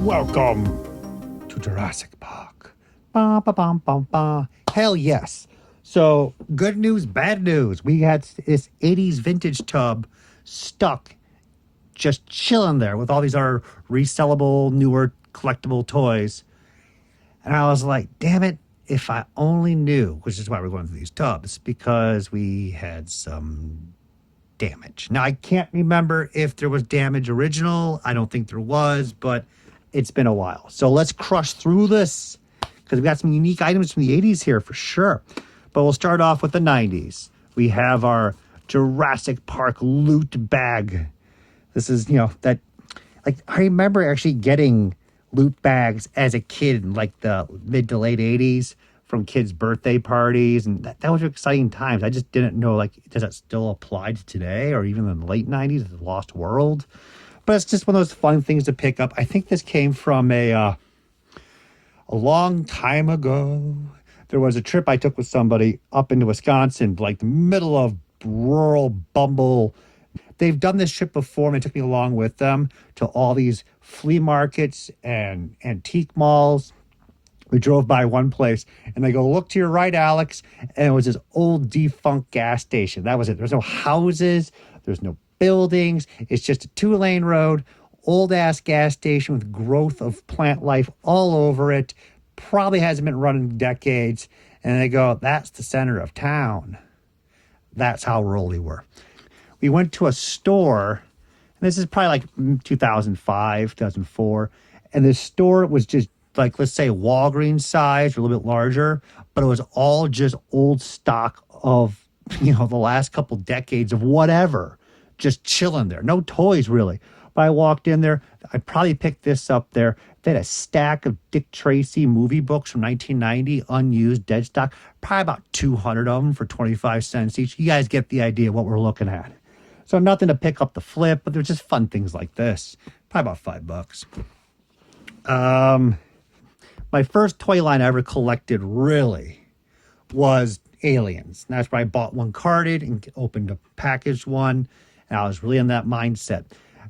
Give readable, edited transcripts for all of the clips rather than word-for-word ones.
Welcome to Jurassic Park. Ba, ba, bum, bum, ba. Hell yes. So, good news, bad news. We had this 80s vintage tub stuck, just chilling there with all these other resellable, newer, collectible toys. And I was like, damn it, if I only knew, which is why we're going through these tubs, because we had some damage. Now, I can't remember if there was damage original. I don't think there was, but it's been a while. So let's crush through this because we got some unique items from the 80s here for sure. But we'll start off with the 90s. We have our Jurassic Park loot bag. This is, that, like, I remember actually getting loot bags as a kid in like the mid to late 80s from kids' birthday parties, and that was exciting times. I just didn't know, like, does that still apply to today or even in the late 90s, the Lost World? But it's just one of those fun things to pick up. I think this came from a long time ago. There was a trip I took with somebody up into Wisconsin, like the middle of rural Bumble. They've done this trip before, and they took me along with them to all these flea markets and antique malls. We drove by one place, and they go, look to your right, Alex. And it was this old defunct gas station. That was it. There's no houses. There's no buildings. It's just a 2-lane road, old-ass gas station with growth of plant life all over it. Probably hasn't been run in decades. And they go, that's the center of town. That's how rural we were. We went to a store, and this is probably like 2005, 2004. And this store was just, like, let's say Walgreens size or a little bit larger, but it was all just old stock of, the last couple decades of whatever, just chilling there. No toys, really. But I walked in there. I probably picked this up there. They had a stack of Dick Tracy movie books from 1990, unused, dead stock. Probably about 200 of them for 25 cents each. You guys get the idea of what we're looking at. So nothing to pick up the flip, but there's just fun things like this. Probably about $5. My first toy line I ever collected really was Aliens. And that's where I bought one carded and opened a packaged one. And I was really in that mindset.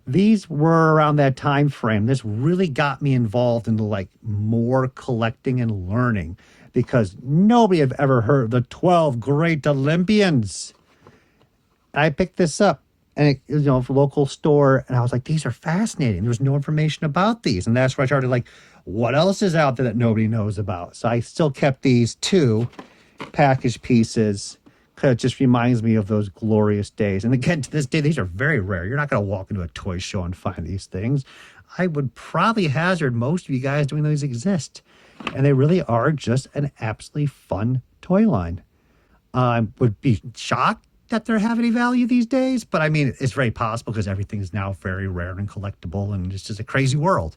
These were around that time frame. This really got me involved into like more collecting and learning because nobody had ever heard of the 12 Great Olympians. I picked this up. And it was, a local store. And I was like, these are fascinating. There was no information about these. And that's where I started like, what else is out there that nobody knows about? So I still kept these 2 packaged pieces because it just reminds me of those glorious days. And again, to this day, these are very rare. You're not going to walk into a toy show and find these things. I would probably hazard most of you guys doing those exist. And they really are just an absolutely fun toy line. I would be shocked that they have any value these days, but I mean, it's very possible because everything is now very rare and collectible, and it's just a crazy world.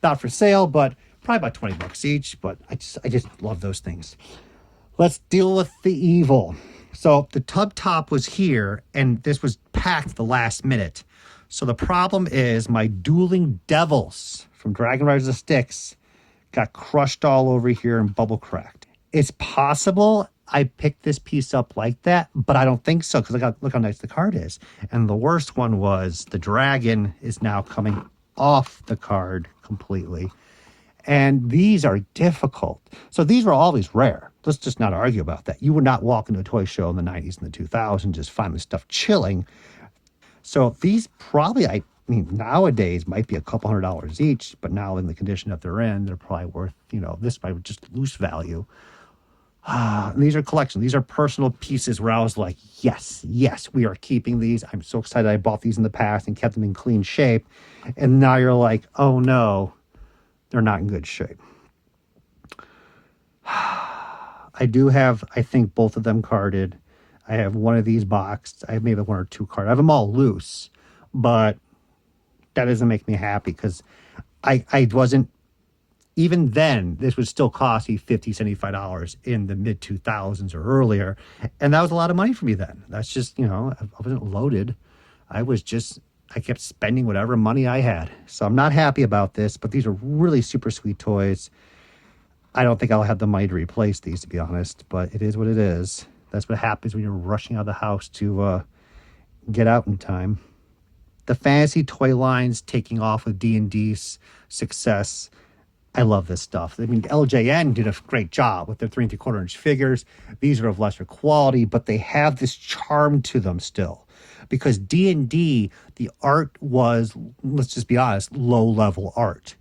Not for sale, but probably about $20 each. But I just love those things. Let's deal with the evil. So the tub top was here, and this was packed the last minute. So the problem is my dueling devils from Dragonriders of Styx got crushed all over here and bubble cracked. It's possible I picked this piece up like that, but I don't think so because look how nice the card is. And the worst one was the dragon is now coming off the card completely. And these are difficult. So these were always rare. Let's just not argue about that. You would not walk into a toy show in the 90s and the 2000s just find this stuff chilling. So these probably, I mean, nowadays might be a couple $100 each, but now in the condition that they're in, they're probably worth, this might just lose value. And these are collections. These are personal pieces where I was like, yes, we are keeping these. I'm so excited I bought these in the past and kept them in clean shape. And now you're like, oh no, they're not in good shape. I do have, I think, both of them carded. I have one of these boxed. I have maybe 1 or 2 carded. I have them all loose, but that doesn't make me happy because I wasn't, even then, this would still cost me $50, $75 in the mid-2000s or earlier. And that was a lot of money for me then. That's just, I wasn't loaded. I kept spending whatever money I had. So I'm not happy about this, but these are really super sweet toys. I don't think I'll have the money to replace these, to be honest, but it is what it is. That's what happens when you're rushing out of the house to get out in time. the fantasy toy lines taking off with D&D's success. I love this stuff. I mean, LJN did a great job with their 3 3/4 inch figures. These are of lesser quality, but they have this charm to them still. Because D&D, the art was, let's just be honest, low level art.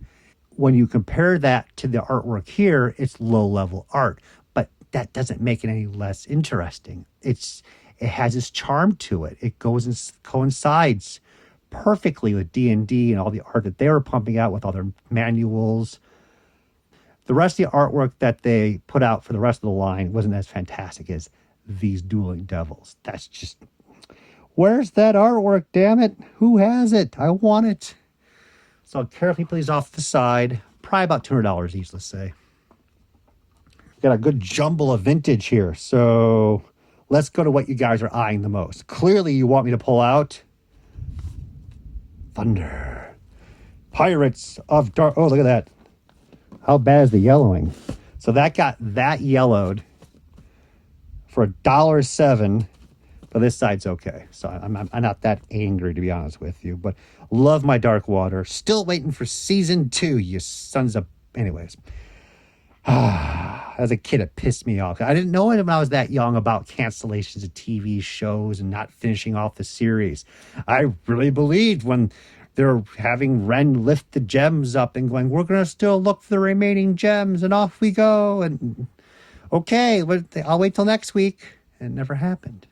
When you compare that to the artwork here, it's low level art, but that doesn't make it any less interesting. It has this charm to it. It goes and coincides perfectly with D&D and all the art that they were pumping out with all their manuals. The rest of the artwork that they put out for the rest of the line wasn't as fantastic as these Dueling Devils. That's just, where's that artwork, damn it? Who has it? I want it. So I'll carefully put these off to the side. Probably about $200 each, let's say. Got a good jumble of vintage here. So let's go to what you guys are eyeing the most. Clearly you want me to pull out Thunder. Pirates of Dark. Oh, look at that. How bad is the yellowing? So that got that yellowed for $1.07, but this side's okay. So I'm not that angry, to be honest with you, but love my Dark Water. Still waiting for season 2, you sons of... Anyways. As a kid, it pissed me off. I didn't know it when I was that young about cancellations of TV shows and not finishing off the series. I really believed when they're having Ren lift the gems up and going, we're going to still look for the remaining gems, and off we go. And okay, I'll wait till next week. And it never happened.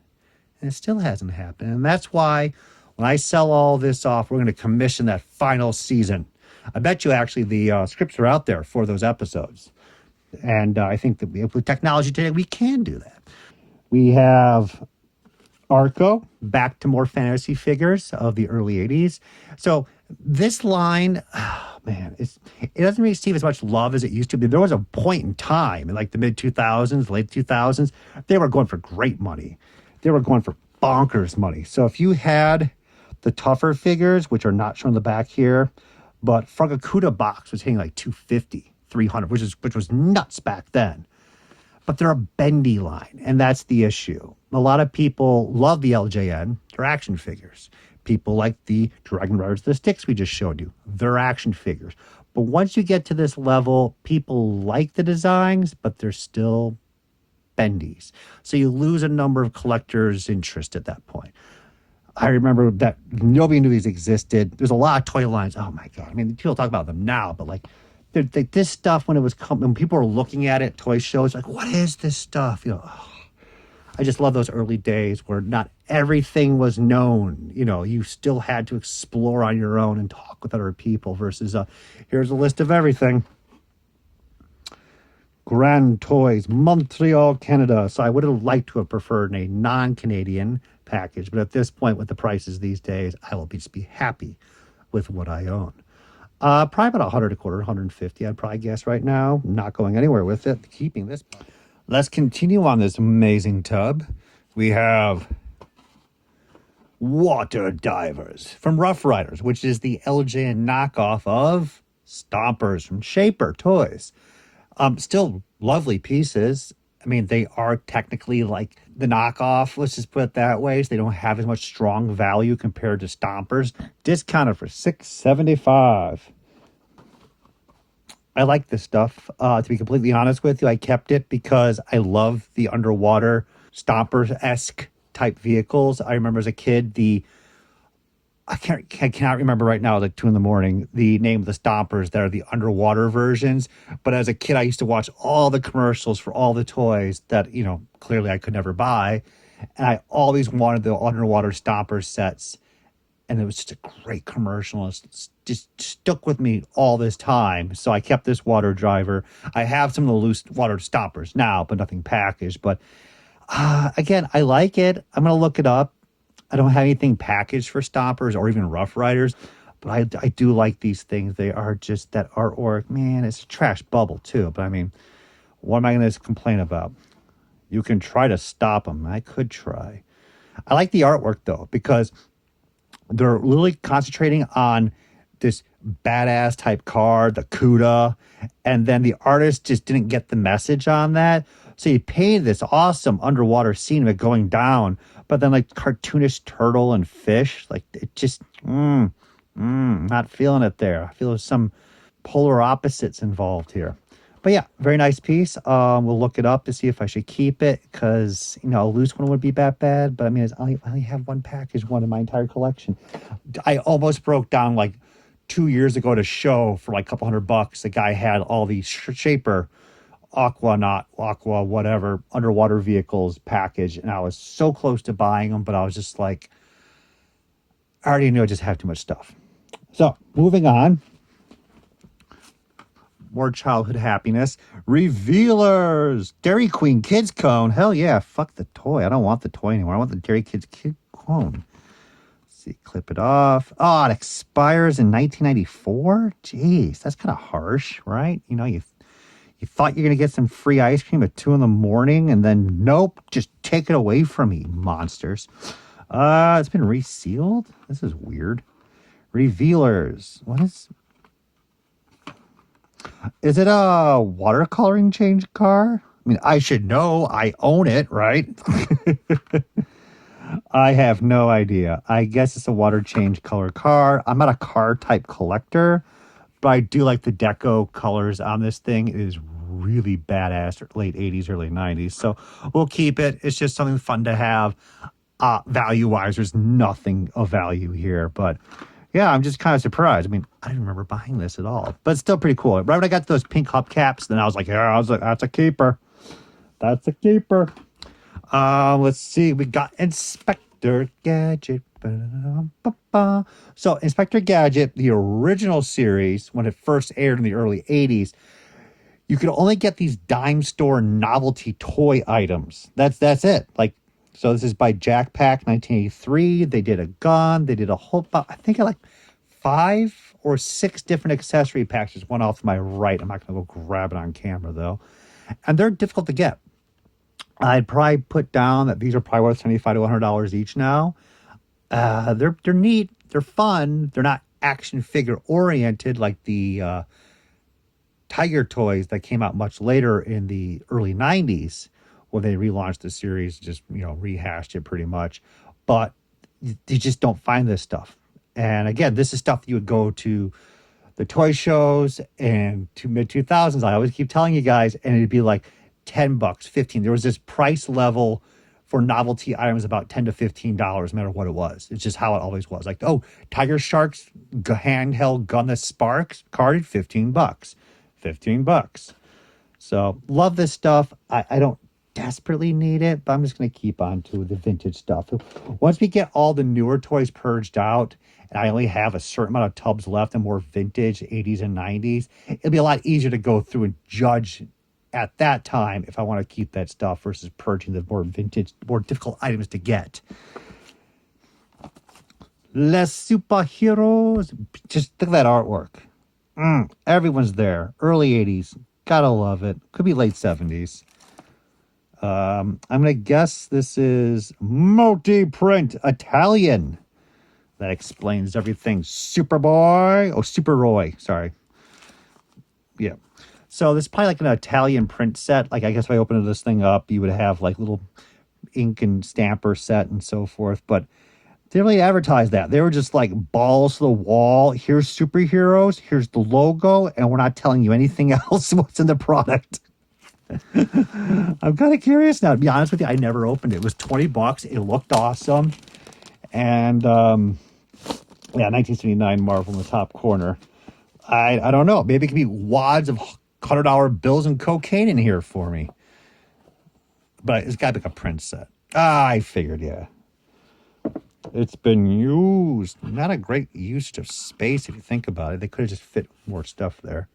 And it still hasn't happened. And that's why when I sell all this off, we're going to commission that final season. I bet you actually the scripts are out there for those episodes. And I think that with technology today, we can do that. We have Arco, back to more fantasy figures of the early 80s. So this line, oh man, it doesn't receive as much love as it used to be. There was a point in time in like the mid 2000s, late 2000s, they were going for great money. They were going for bonkers money. So if you had the tougher figures, which are not shown in the back here, but Funkakuda box was hitting like 250. 300, which was nuts back then. But they're a bendy line, and that's the issue. A lot of people love the LJN. They're action figures. People like the Dragonriders, the Styx we just showed you. They're action figures. But once you get to this level, people like the designs, but they're still bendies. So you lose a number of collectors' interest at that point. I remember that nobody knew these existed. There's a lot of toy lines. Oh my God. I mean, people talk about them now, but like, this stuff when people were looking at it, toy shows, like, what is this stuff? You know, I just love those early days where not everything was known. You know, you still had to explore on your own and talk with other people versus here's a list of everything. Grand Toys, Montreal, Canada. So I would have liked to have preferred a non-Canadian package, but at this point with the prices these days, I will just be happy with what I own. Probably about 100 a quarter, 150, I'd probably guess right now. Not going anywhere with it, keeping this. Let's continue on this amazing tub. We have Water Divers from Rough Riders, which is the LJN knockoff of Stompers from Shaper Toys. Still lovely pieces. I mean, they are technically like the knockoff, let's just put it that way. So they don't have as much strong value compared to Stompers. Discounted for $6.75. I like this stuff. To be completely honest with you, I kept it because I love the underwater Stompers-esque type vehicles. I remember as a kid, I cannot remember right now, like 2 a.m, the name of the Stompers that are the underwater versions. But as a kid, I used to watch all the commercials for all the toys that, you know, clearly I could never buy. And I always wanted the underwater Stomper sets. And it was just a great commercial. It's just stuck with me all this time. So I kept this water driver. I have some of the loose water Stompers now, but nothing packaged. But again, I like it. I'm going to look it up. I don't have anything packaged for Stompers or even Rough Riders, but I do like these things. They are just that artwork. Man, it's a trash bubble too. But I mean, what am I going to complain about? You can try to stop them. I could try. I like the artwork though, because they're really concentrating on this badass type card, the CUDA, and then the artist just didn't get the message on that. So you painted this awesome underwater scene of it going down, but then like cartoonish turtle and fish, like it just Not feeling it there. I feel there's some polar opposites involved here. But yeah, very nice piece. We'll look it up to see if I should keep it because a loose one would be that bad. But I mean, I only have one package, one in my entire collection. I almost broke down like 2 years ago to show for like a couple $100. The guy had all these shaper aqua, not aqua, whatever underwater vehicles package, and I was so close to buying them, but I was just like, I already knew I just have too much stuff. So moving on. More childhood happiness. Revealers. Dairy Queen Kids Cone. Hell yeah. Fuck the toy. I don't want the toy anymore. I want the Dairy Kids Kid Cone. Let's see. Clip it off. Oh, it expires in 1994? Jeez. That's kind of harsh, right? You thought you're going to get some free ice cream at 2 in the morning and then nope. Just take it away from me, monsters. It's been resealed? This is weird. Revealers. What is it a watercoloring change car? I mean, I should know. I own it, right? I have no idea. I guess it's a water change color car. I'm not a car type collector, but I do like the deco colors on this thing. It is really badass, late 80s, early 90s. So we'll keep it. It's just something fun to have. Value-wise, there's nothing of value here, but yeah, I'm just kind of surprised. I mean, I didn't remember buying this at all, but it's still pretty cool. Right when I got those pink hubcaps, then I was like, that's a keeper. That's a keeper. Let's see. We got Inspector Gadget. So Inspector Gadget, the original series, when it first aired in the early 80s, you could only get these dime store novelty toy items. That's it. Like, so this is by Jack Pack, 1983. They did a gun. They did a whole, I think I like 5 or 6 different accessory packs. Just one off to my right. I'm not going to go grab it on camera though. And they're difficult to get. I'd probably put down that these are probably worth $75 to $100 each now. They're neat. They're fun. They're not action figure oriented like the Tiger toys that came out much later in the early 90s when they relaunched the series, just rehashed it pretty much. But you just don't find this stuff. And again, this is stuff you would go to the toy shows and to mid 2000s. I always keep telling you guys, and it'd be like $10, 15. There was this price level for novelty items about $10 to $15, no matter what it was. It's just how it always was. Like, oh, Tiger Shark's handheld gun that sparks, carded, $15. $15. So love this stuff. I don't desperately need it, but I'm just going to keep on to the vintage stuff. Once we get all the newer toys purged out, and I only have a certain amount of tubs left and more vintage 80s and 90s, it'll be a lot easier to go through and judge at that time if I want to keep that stuff versus purging the more vintage, more difficult items to get. Les Superheroes. Just look at that artwork. Everyone's there. Early 80s. Gotta love it. Could be late 70s. I'm going to guess this is multi-print Italian. That explains everything. Superboy. Oh, Super Roy. Sorry. Yeah. So this is probably like an Italian print set. Like, I guess if I opened this thing up, you would have like little ink and stamper set and so forth. But they didn't really advertise that. They were just like balls to the wall. Here's superheroes. Here's the logo. And we're not telling you anything else what's in the product. I'm kind of curious now. To be honest with you, I never opened it. It was $20. It looked awesome. And, 1979 Marvel in the top corner. I don't know. Maybe it could be wads of $100 bills and cocaine in here for me. But it's got to be like a print set. I figured, yeah. It's been used. Not a great use of space if you think about it. They could have just fit more stuff there.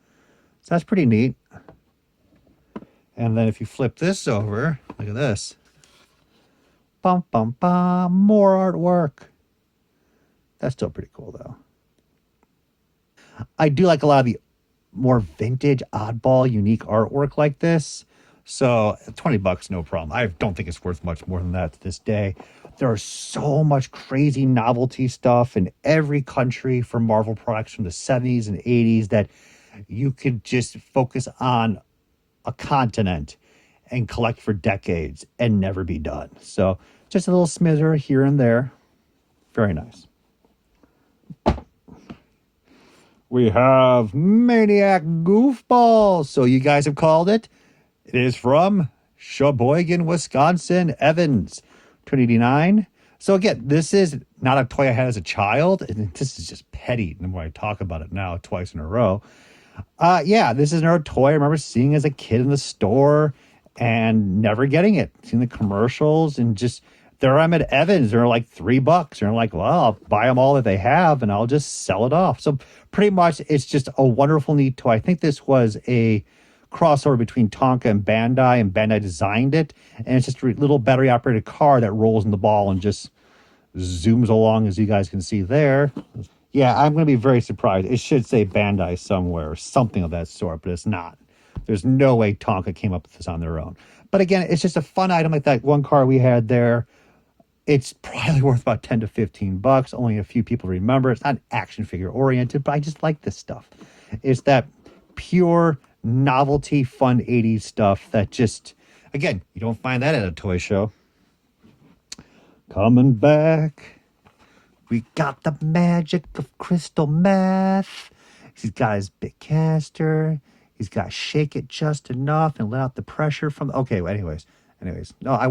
So that's pretty neat. And then if you flip this over, look at this. Bum, bum, bum. More artwork. That's still pretty cool, though. I do like a lot of the more vintage, oddball, unique artwork like this. So $20, no problem. I don't think it's worth much more than that to this day. There are so much crazy novelty stuff in every country for Marvel products from the 70s and 80s that you could just focus on a continent and collect for decades and never be done. So just a little smither here and there. Very nice. We have Maniac Goofball. So you guys have called it. It is from Sheboygan, Wisconsin, Evans, 289. So again, this is not a toy I had as a child, and this is just petty. The more I talk about it now, twice in a row. Yeah, this is another toy I remember seeing as a kid in the store and never getting it. Seeing the commercials and just there I'm at Evans. They're like $3. And I'm like, well, I'll buy them all that they have and I'll just sell it off. So pretty much it's just a wonderful, neat toy. I think this was a crossover between Tonka and Bandai designed it. And it's just a little battery operated car that rolls in the ball and just zooms along, as you guys can see there. Yeah, I'm going to be very surprised. It should say Bandai somewhere or something of that sort, but it's not. There's no way Tonka came up with this on their own. But again, it's just a fun item like that one car we had there. It's probably worth about 10 to 15 bucks. Only a few people remember. It's not action figure oriented, but I just like this stuff. It's that pure novelty, fun 80s stuff that just, again, you don't find that at a toy show. Coming back. We got the magic of crystal meth. He's got his big caster. He's got to shake it just enough and let out the pressure from. Okay, well, anyways. No, I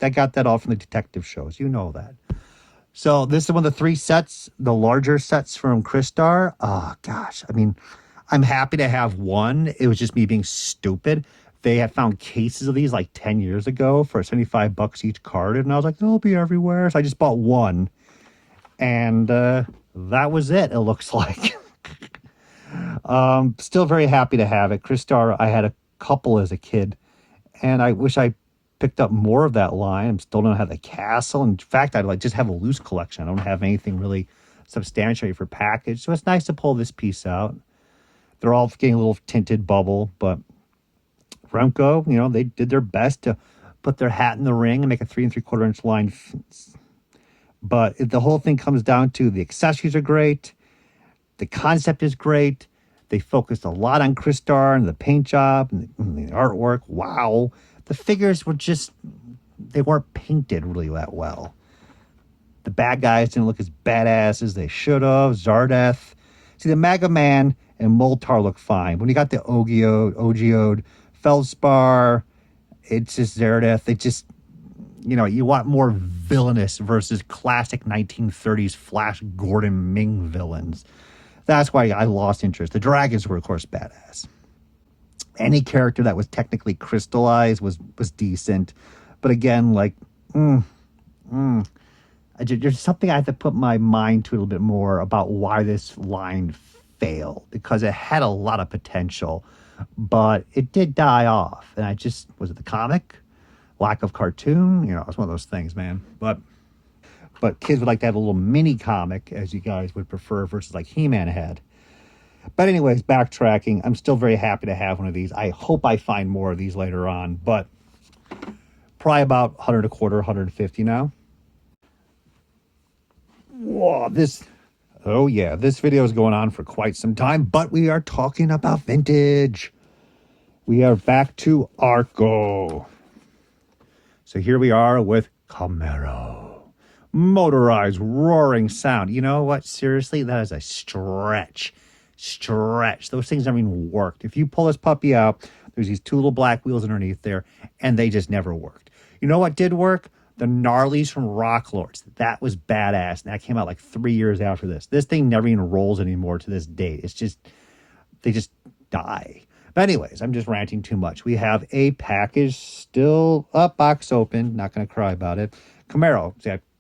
got that all from the detective shows. You know that. So this is one of the 3 sets, the larger sets from Crystar. Oh, gosh. I mean, I'm happy to have one. It was just me being stupid. They had found cases of these like 10 years ago for 75 bucks each card. And I was like, they'll be everywhere. So I just bought one. And that was it looks like. Still very happy to have it. Crystar, I had a couple as a kid. And I wish I picked up more of that line. I still don't have the castle. In fact, I'd like just have a loose collection. I don't have anything really substantial for package. So it's nice to pull this piece out. They're all getting a little tinted bubble, but Remco, you know, they did their best to put their hat in the ring and make a 3 3/4 inch line. But the whole thing comes down to the accessories are great. The concept is great. They focused a lot on Crystar and the paint job and the artwork. Wow. The figures were just, they weren't painted really that well. The bad guys didn't look as badass as they should have. Zardeth. See, the Mega Man and Moltar look fine. When you got the Ogeode, Feldspar, it's just Zardeth. It just, you know, you want more villainous versus classic 1930s Flash Gordon Ming villains. That's why I lost interest. The dragons were, of course, badass. Any character that was technically crystallized was decent. But again, like, there's something I have to put my mind to a little bit more about why this line failed. Because it had a lot of potential, but it did die off. And was it the comic? Lack of cartoon? You know, it's one of those things, man. But kids would like to have a little mini comic, as you guys would prefer, versus like He-Man had. But anyways, backtracking, I'm still very happy to have one of these. I hope I find more of these later on, but probably about 100 a quarter, 150 now. Whoa, this video is going on for quite some time, but we are talking about vintage. We are back to Arco. So here we are with Camaro. Motorized, roaring sound. You know what? Seriously, that is a stretch. Those things never even worked. If you pull this puppy out, there's these 2 little black wheels underneath there, and they just never worked. You know what did work? The Gnarlies from Rock Lords. That was badass, and that came out like 3 years after this. This thing never even rolls anymore to this date. It's just, they just die. But anyways, I'm just ranting too much. We have a package still up, box open. Not going to cry about it. Camaro.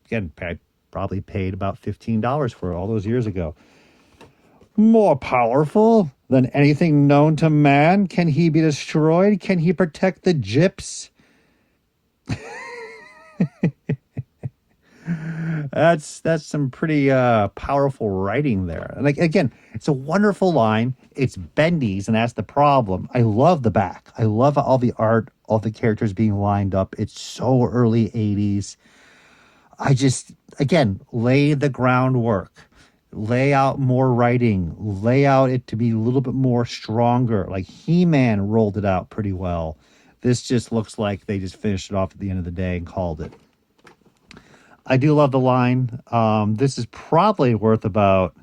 Again, I probably paid about $15 for it all those years ago. More powerful than anything known to man. Can he be destroyed? Can he protect the gyps? That's some pretty powerful writing there. And like, again, it's a wonderful line. It's bendies, and that's the problem. I love the back. I love all the art, all the characters being lined up. It's so early 80s. I just, again, lay the groundwork. Lay out more writing. Lay out it to be a little bit more stronger. Like He-Man rolled it out pretty well. This just looks like they just finished it off at the end of the day and called it. I do love the line. This is probably worth about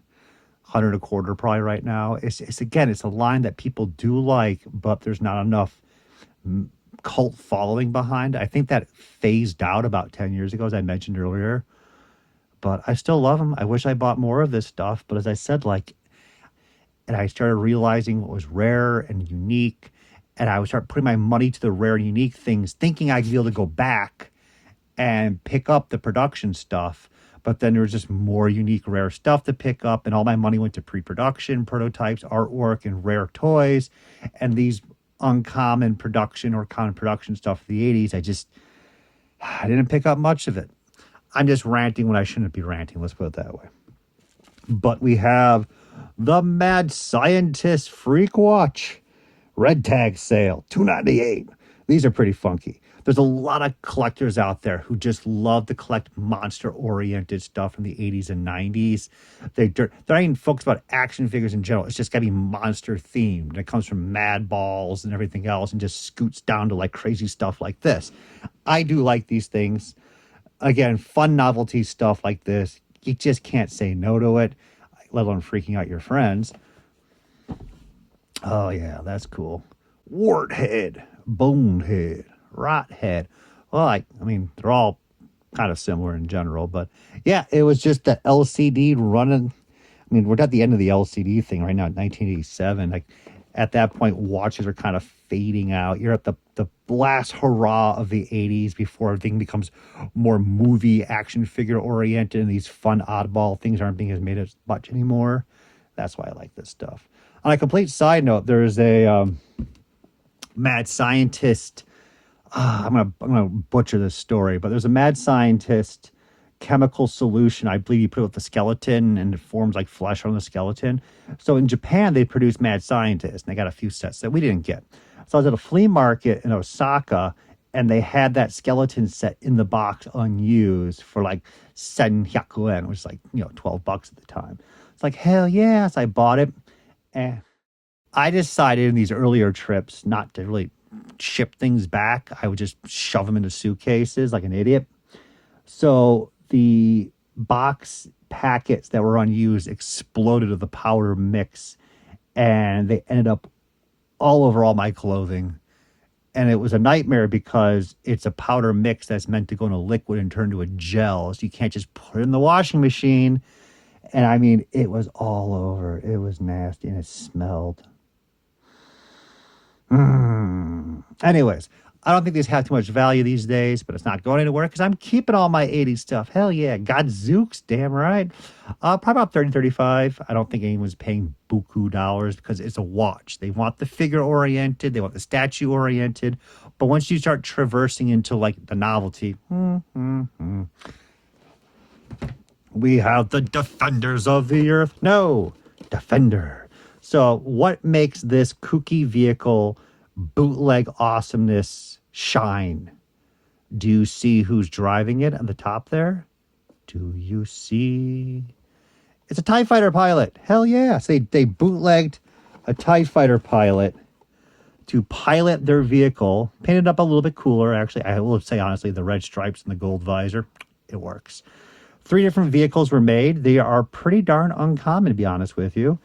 100 a quarter probably right now. It's again, it's a line that people do like, but there's not enough cult following behind. I think that phased out about 10 years ago, as I mentioned earlier. But I still love them. I wish I bought more of this stuff. But as I said, like, and I started realizing what was rare and unique. And I would start putting my money to the rare and unique things, thinking I'd be able to go back and pick up the production stuff. But then there was just more unique, rare stuff to pick up. And all my money went to pre-production, prototypes, artwork, and rare toys. And these uncommon production or common production stuff of the 80s, I didn't pick up much of it. I'm just ranting when I shouldn't be ranting. Let's put it that way. But we have the Mad Scientist Freak Watch red tag sale, $2.98. These are pretty funky. There's a lot of collectors out there who just love to collect monster-oriented stuff from the 80s and 90s. They're not even focused about action figures in general. It's just got to be monster-themed. And it comes from Mad Balls and everything else and just scoots down to like crazy stuff like this. I do like these things. Again, fun novelty stuff like this. You just can't say no to it, let alone freaking out your friends. Oh, yeah, that's cool. Warthead, Bonehead, Rothead. Well, I mean, they're all kind of similar in general, but yeah, it was just the LCD running. I mean, we're at the end of the LCD thing right now, 1987. Like, at that point, watches are kind of fading out. You're at the last hurrah of the 80s before everything becomes more movie action figure oriented and these fun oddball things aren't being as made as much anymore. That's why I like this stuff. On a complete side note, there's a mad scientist. I'm gonna butcher this story, but there's a mad scientist chemical solution. I believe you put it with the skeleton and it forms like flesh on the skeleton. So in Japan, they produce mad scientists, and they got a few sets that we didn't get. So I was at a flea market in Osaka, and they had that skeleton set in the box unused for like 700 yen, which is like, $12 at the time. It's like, hell yes, I bought it. And I decided in these earlier trips not to really ship things back. I would just shove them into suitcases like an idiot. So the box packets that were unused exploded of the powder mix, and they ended up all over all my clothing. And it was a nightmare because it's a powder mix that's meant to go in a liquid and turn to a gel. So you can't just put it in the washing machine. And I mean, it was all over. It was nasty and it smelled. Anyways, I don't think these have too much value these days, but it's not going anywhere because I'm keeping all my 80s stuff. Hell yeah. Godzooks, damn right. Probably about 30, 35. I don't think anyone's paying buku dollars because it's a watch. They want the figure oriented. They want the statue oriented. But once you start traversing into like the novelty, we have the Defenders of the Earth. No, Defender. So what makes this kooky vehicle bootleg awesomeness shine? Do you see who's driving it at the top there? Do you see? It's a TIE fighter pilot. Hell yeah. So they bootlegged a TIE fighter pilot to pilot their vehicle, painted up a little bit cooler. Actually, I will say honestly, the red stripes and the gold visor, it works. 3 different vehicles were made. They are pretty darn uncommon, to be honest with you.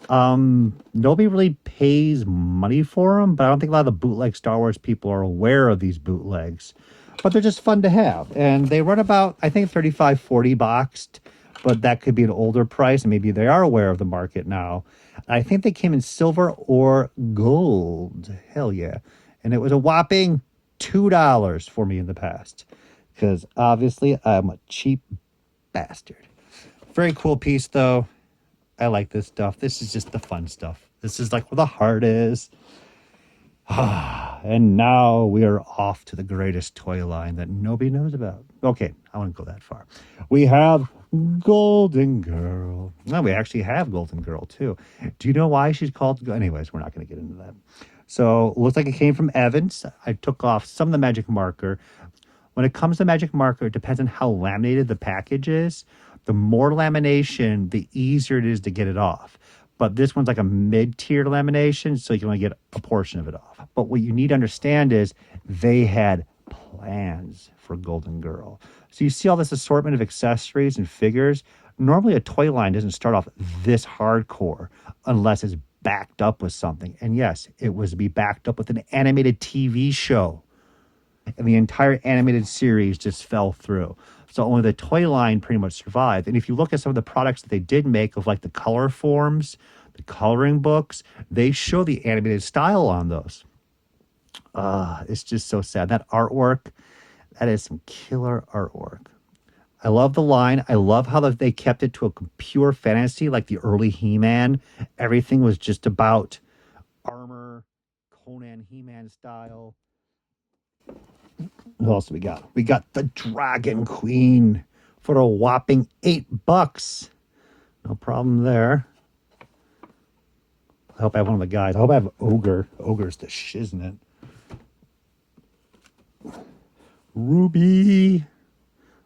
Nobody really pays money for them, but I don't think a lot of the bootleg Star Wars people are aware of these bootlegs. But they're just fun to have. And they run about, I think, $35, $40 boxed, but that could be an older price, and maybe they are aware of the market now. I think they came in silver or gold. Hell yeah. And it was a whopping $2 for me in the past, because obviously I'm a cheap bastard. Very cool piece, though. I like this stuff. This is just the fun stuff. This is like where the heart is. And now we are off to the greatest toy line that nobody knows about. Okay, I wouldn't go that far. We have Golden Girl. No, we actually have Golden Girl, too. Do you know why she's called? Anyways, we're not going to get into that. So, it looks like it came from Evans. I took off some of the magic marker. When it comes to magic marker, it depends on how laminated the package is. The more lamination, the easier it is to get it off. But this one's like a mid-tier lamination, so you can only get a portion of it off. But what you need to understand is they had plans for Golden Girl. So you see all this assortment of accessories and figures. Normally a toy line doesn't start off this hardcore unless it's backed up with something. And yes, it was to be backed up with an animated TV show. And the entire animated series just fell through. So only the toy line pretty much survived. And if you look at some of the products that they did make of like the color forms, the coloring books, they show the animated style on those. It's just so sad. That artwork, that is some killer artwork. I love the line. I love how they kept it to a pure fantasy, like the early He-Man. Everything was just about armor, Conan He-Man style. What else do we got? We got the Dragon Queen for a whopping $8. No problem there. I hope I have one of the guys. I hope I have Ogre. Ogre's the shiznit. Ruby.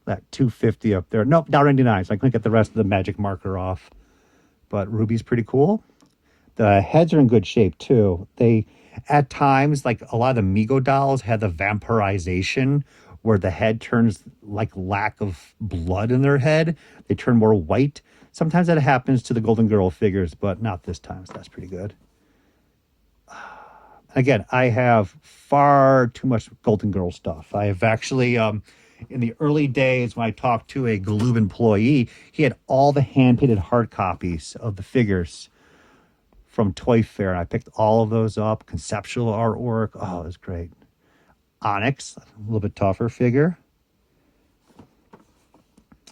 That $250 up there. Nope, $1.99. So I couldn't get the rest of the magic marker off. But Ruby's pretty cool. The heads are in good shape too. They, at times, like a lot of the Mego dolls had the vampirization where the head turns like lack of blood in their head. They turn more white. Sometimes that happens to the Golden Girl figures, but not this time. So that's pretty good. Again, I have far too much Golden Girl stuff. I have actually, in the early days when I talked to a Galoob employee, he had all the hand-painted hard copies of the figures from Toy Fair. I picked all of those up. Conceptual artwork. Oh, it was great. Onyx, a little bit tougher figure.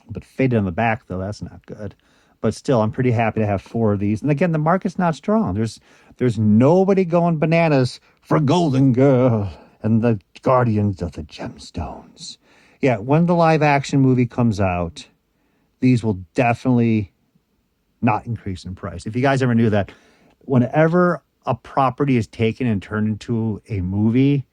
But faded on the back, though. That's not good. But still, I'm pretty happy to have 4 of these. And again, the market's not strong. There's nobody going bananas for Golden Girl and the Guardians of the Gemstones. Yeah, when the live action movie comes out, these will definitely not increase in price. If you guys ever knew that, whenever a property is taken and turned into a movie,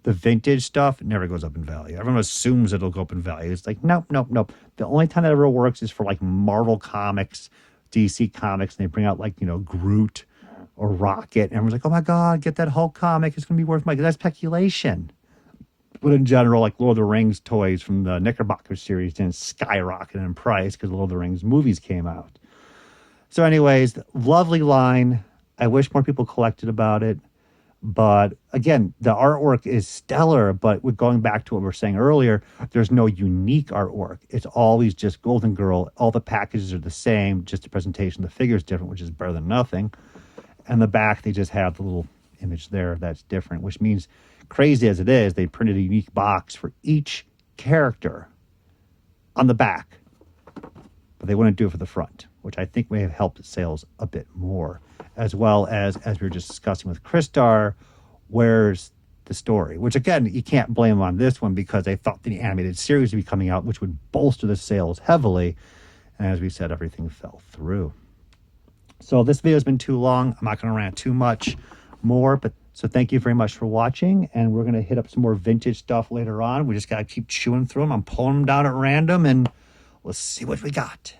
the vintage stuff never goes up in value. Everyone assumes it'll go up in value. It's like, nope, nope, nope. The only time that ever works is for like Marvel Comics, DC Comics, and they bring out like, you know, Groot or Rocket. And everyone's like, oh my God, get that Hulk comic. It's going to be worth money. That's speculation. But in general, like Lord of the Rings toys from the Knickerbocker series didn't skyrocket in price because Lord of the Rings movies came out. So anyways, lovely line. I wish more people collected about it. But again, the artwork is stellar, but we're going back to what we were saying earlier, there's no unique artwork. It's always just Golden Girl. All the packages are the same, just the presentation of the figure is different, which is better than nothing. And the back, they just have the little image there that's different, which means, crazy as it is, they printed a unique box for each character on the back. But they wouldn't do it for the front, which I think may have helped sales a bit more. As well as we were just discussing with Crystar, where's the story? Which again, you can't blame them on this one because they thought the animated series would be coming out, which would bolster the sales heavily. And as we said, everything fell through. So this video has been too long. I'm not going to rant too much more, but so thank you very much for watching. And we're going to hit up some more vintage stuff later on. We just got to keep chewing through them. I'm pulling them down at random and let's see what we got.